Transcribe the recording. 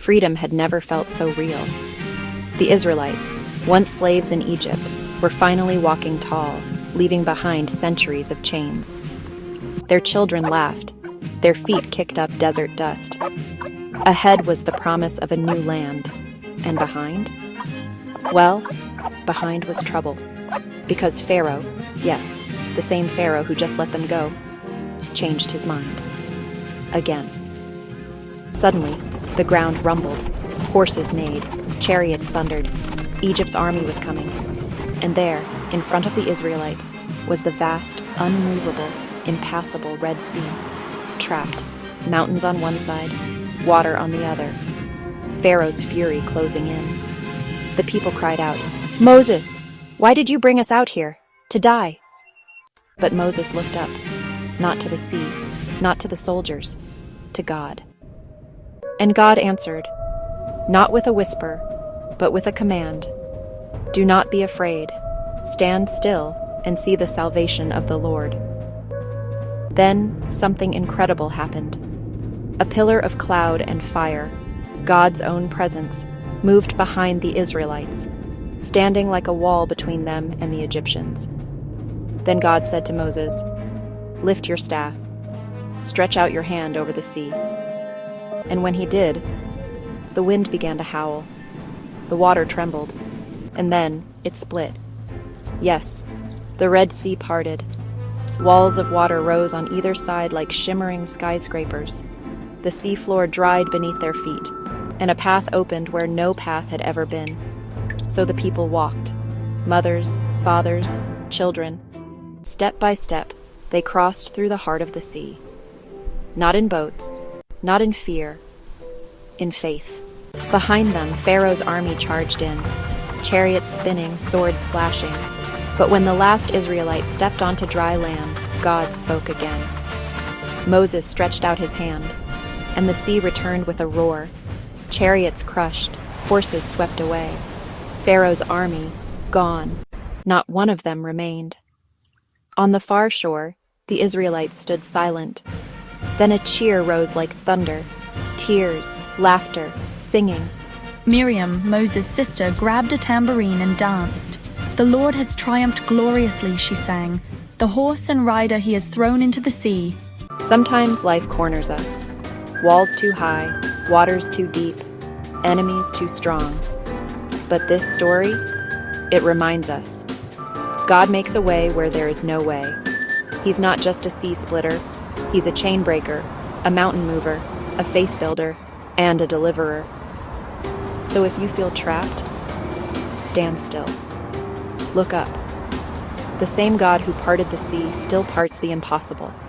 Freedom had never felt so real. The Israelites, once slaves in Egypt, were finally walking tall, leaving behind centuries of chains. Their children laughed, their feet kicked up desert dust. Ahead was the promise of a new land. And behind? Well, behind was trouble. Because Pharaoh, yes, the same Pharaoh who just let them go, changed his mind. Again. Suddenly, the ground rumbled, horses neighed, chariots thundered. Egypt's army was coming. And there, in front of the Israelites, was the vast, unmovable, impassable Red Sea. Trapped, mountains on one side, water on the other. Pharaoh's fury closing in. The people cried out, "Moses, why did you bring us out here? To die?" But Moses looked up, not to the sea, not to the soldiers, to God. And God answered, not with a whisper, but with a command. "Do not be afraid. Stand still and see the salvation of the Lord." Then something incredible happened. A pillar of cloud and fire, God's own presence, moved behind the Israelites, standing like a wall between them and the Egyptians. Then God said to Moses, "Lift your staff, stretch out your hand over the sea." And when he did, the wind began to howl, the water trembled, and then it split. Yes, the Red Sea parted. Walls of water rose on either side like shimmering skyscrapers. The seafloor dried beneath their feet, and a path opened where no path had ever been. So the people walked, mothers, fathers, children. Step by step, they crossed through the heart of the sea. Not in boats, not in fear, in faith. Behind them, Pharaoh's army charged in, chariots spinning, swords flashing. But when the last Israelite stepped onto dry land, God spoke again. Moses stretched out his hand, and the sea returned with a roar. Chariots crushed, horses swept away. Pharaoh's army, gone. Not one of them remained. On the far shore, the Israelites stood silent. Then a cheer rose like thunder. Tears, laughter, singing. Miriam, Moses' sister, grabbed a tambourine and danced. "The Lord has triumphed gloriously," she sang. "The horse and rider he has thrown into the sea." Sometimes life corners us. Walls too high, waters too deep, enemies too strong. But this story, it reminds us. God makes a way where there is no way. He's not just a sea splitter. He's a chain breaker, a mountain mover, a faith builder, and a deliverer. So if you feel trapped, stand still. Look up. The same God who parted the sea still parts the impossible.